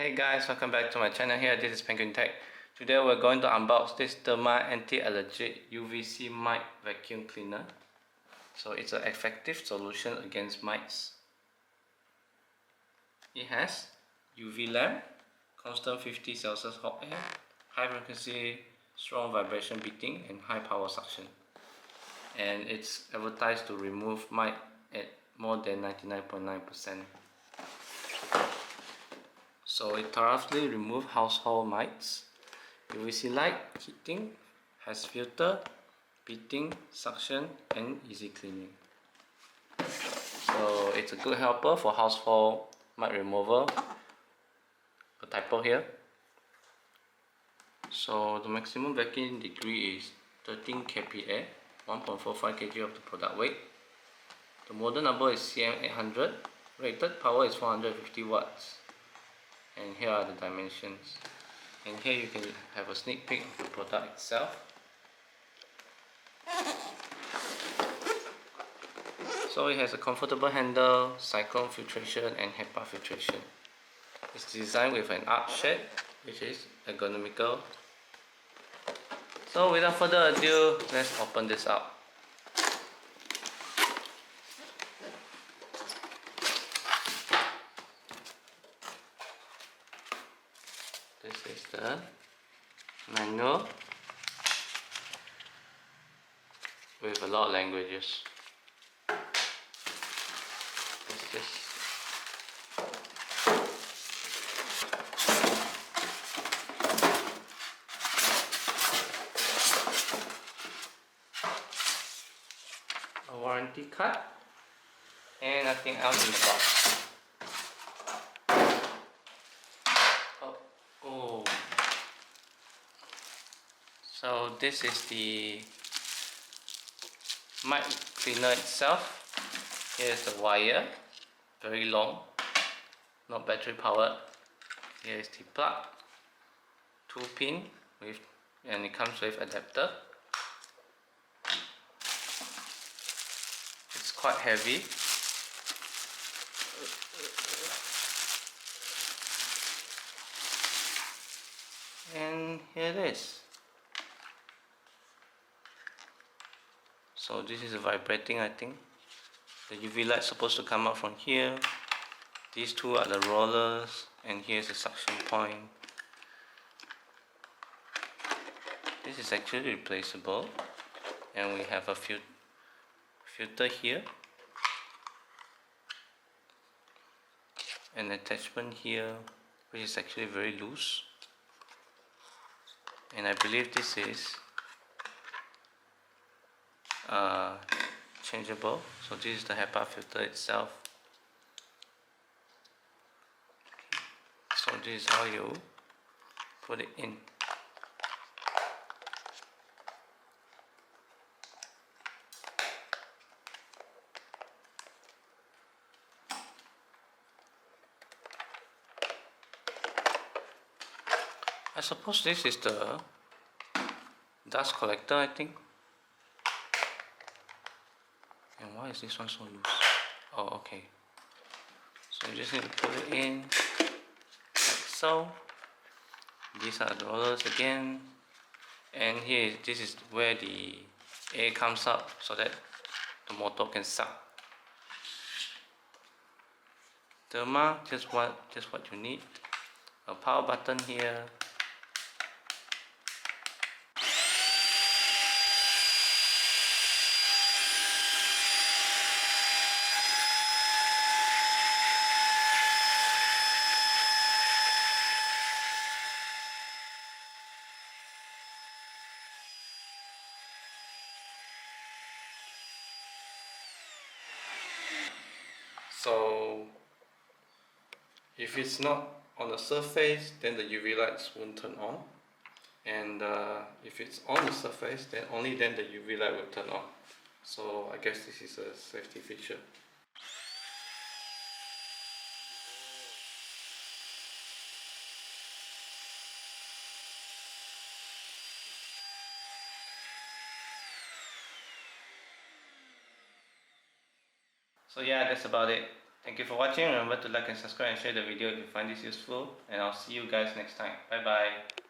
Hey guys, welcome back to my channel here. This is Penguin Tech. Today we're going to unbox this Deerma Anti-allergic UVC Mite vacuum cleaner. So it's an effective solution against mites. It has UV lamp, constant 50 Celsius hot air, high frequency strong vibration beating and high power suction. And it's advertised to remove mite at more than 99.9%. So it thoroughly removes household mites. UVC light, heating, has filter, beating, suction and easy cleaning. So it's a good helper for household mite removal. The typo here. So the maximum vacuum degree is 13 kPa, 1.45 kg of the product weight. The model number is CM800. Rated power is 450 watts. And here are the dimensions. And here you can have a sneak peek of the product itself. So it has a comfortable handle, cyclone filtration and HEPA filtration. It's designed with an arch shape, which is ergonomical. So without further ado, let's open this up. This is the manual with a lot of languages. It's just a warranty card and nothing else in the box. So this is the Mite cleaner itself. Here's the wire, very long, not battery powered. Here is the plug, 2-pin with, and it comes with adapter. It's quite heavy. And here it is. So this is vibrating, I think. The UV light is supposed to come out from here. These two are the rollers, and here's the suction point. This is actually replaceable, and we have a filter here, an attachment here, which is actually very loose. And I believe this is changeable. So this is the HEPA filter itself. So this is how you put it in. I suppose this is the dust collector, I think. And why is this one so loose? Oh, okay. So you just need to put it in like so. These are the rollers again. And here, this is where the air comes up so that the motor can suck. Deerma, just what you need. A power button here. So if it's not on the surface, then the UV lights won't turn on, and if it's on the surface, then only then the UV light will turn on. So I guess this is a safety feature. So yeah, that's about it. Thank you for watching. Remember to like and subscribe and share the video if you find this useful, and I'll see you guys next time. Bye bye.